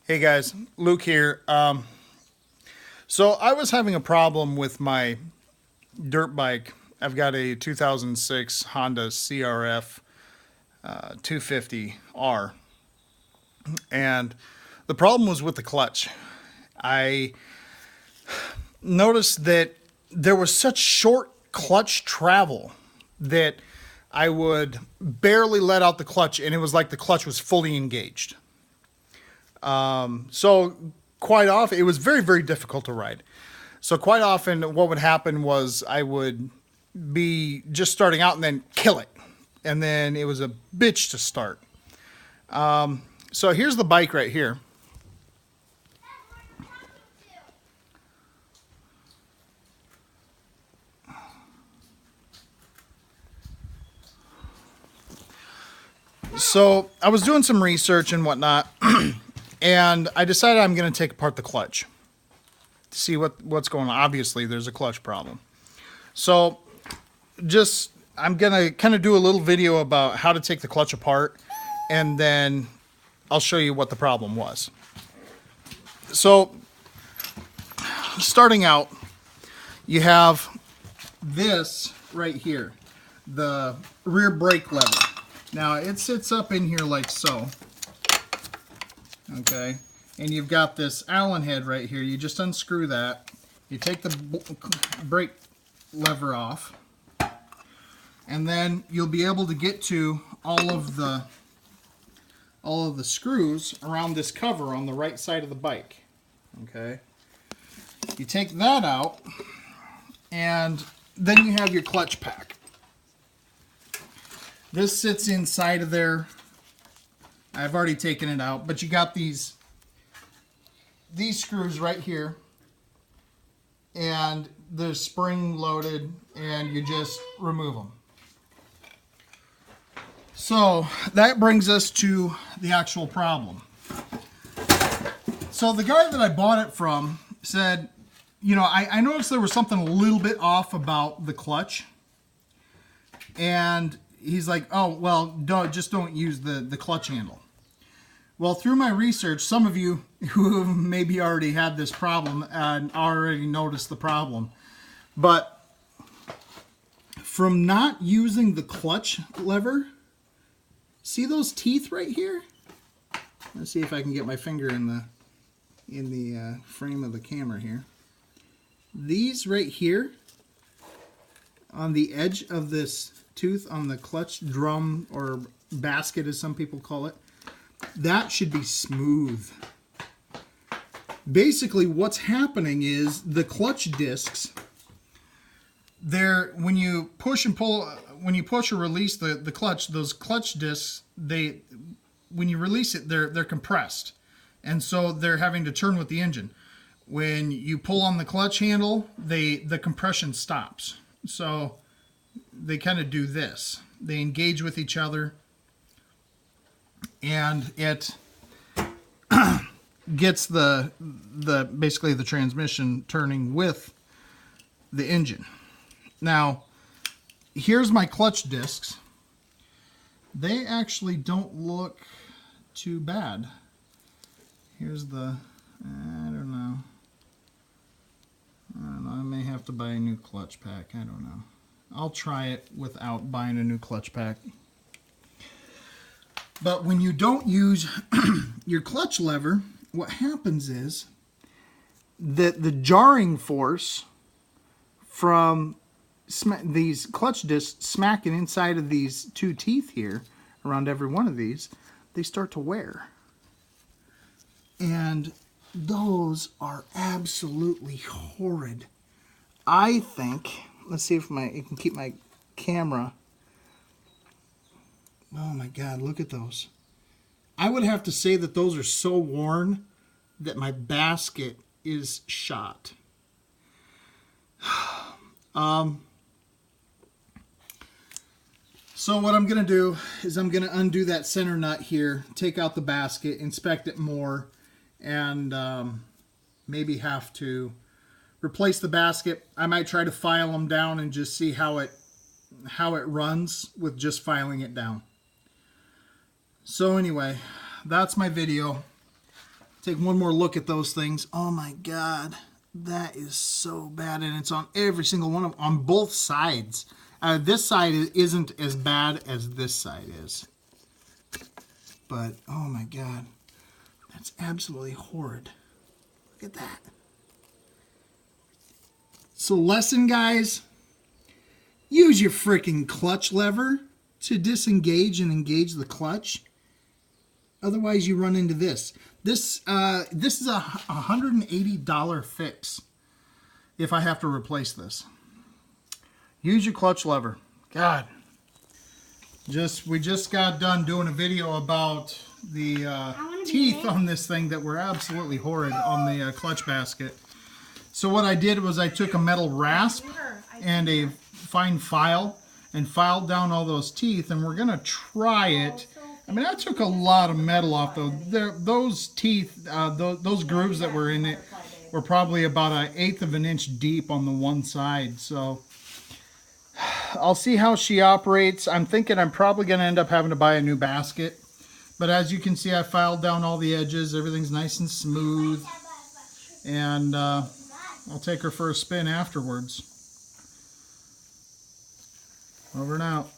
Hey guys, Luke here. So I was having a problem with my dirt bike. I've got a 2006 Honda CRF 250R, and the problem was with the clutch. I noticed that there was such short clutch travel that I would barely let out the clutch, and it was like the clutch was fully engaged. So quite often, it was very, very difficult to ride. So quite often, what would happen was I would be just starting out and then kill it, and then it was a bitch to start. So here's the bike right here. So I was doing some research and whatnot, and I decided I'm going to take apart the clutch to see what's going on. Obviously, there's a clutch problem. So just I'm gonna kind of do a little video about how to take the clutch apart, and then I'll show you what the problem was. So starting out, you have this right here, the rear brake lever. Now it sits up in here like so, okay, and you've got this Allen head right here. You just unscrew that, you take the brake lever off, and then you'll be able to get to all of the screws around this cover on the right side of the bike. Okay, you take that out, and then you have your clutch pack. This sits inside of there. I've already taken it out, but you got these screws right here, and they're spring loaded, and you just remove them. So that brings us to the actual problem. So the guy that I bought it from said, you know, I noticed there was something a little bit off about the clutch, and he's like, oh, well, don't use the clutch handle. Well, through my research, some of you who have maybe already had this problem and already noticed the problem, but from not using the clutch lever, see those teeth right here? Let's see if I can get my finger in the frame of the camera here. These right here on the edge of this tooth on the clutch drum, or basket as some people call it, that should be smooth. Basically what's happening is the clutch discs, when you push and pull, when you push or release the clutch, those clutch discs, when you release it, they're compressed, and so they're having to turn with the engine. When you pull on the clutch handle, the compression stops. So they kind of do this. They engage with each other, and it gets basically the transmission turning with the engine. Now, here's my clutch discs. They actually don't look too bad. Here's the, I don't know. I may have to buy a new clutch pack. I don't know. I'll try it without buying a new clutch pack. But when you don't use your clutch lever, what happens is that the jarring force from these clutch discs smacking inside of these two teeth here, around every one of these, they start to wear. And those are absolutely horrid. I think, let's see if you can keep my camera. Oh my God, look at those. I would have to say that those are so worn that my basket is shot. So what I'm going to do is I'm going to undo that center nut here, take out the basket, inspect it more, and maybe have to replace the basket. I might try to file them down and just see how it runs with just filing it down. So anyway, that's my video. Take one more look at those things. Oh my God, that is so bad, and it's on every single one of them, on both sides. This side isn't as bad as this side is, but oh my God, that's absolutely horrid. Look at that. So lesson, guys, use your freaking clutch lever to disengage and engage the clutch. Otherwise, you run into this. This is a $180 fix if I have to replace this. Use your clutch lever. God, we just got done doing a video about the teeth on this thing that were absolutely horrid on the clutch basket. So what I did was I took a metal rasp and a fine file and filed down all those teeth, and we're gonna try it. I mean, I took a lot of metal off those teeth. Those grooves that were in it were probably about 1/8 of an inch deep on the one side. So I'll see how she operates. I'm thinking I'm probably gonna end up having to buy a new basket. But as you can see, I filed down all the edges. Everything's nice and smooth. And I'll take her for a spin afterwards. Over and out.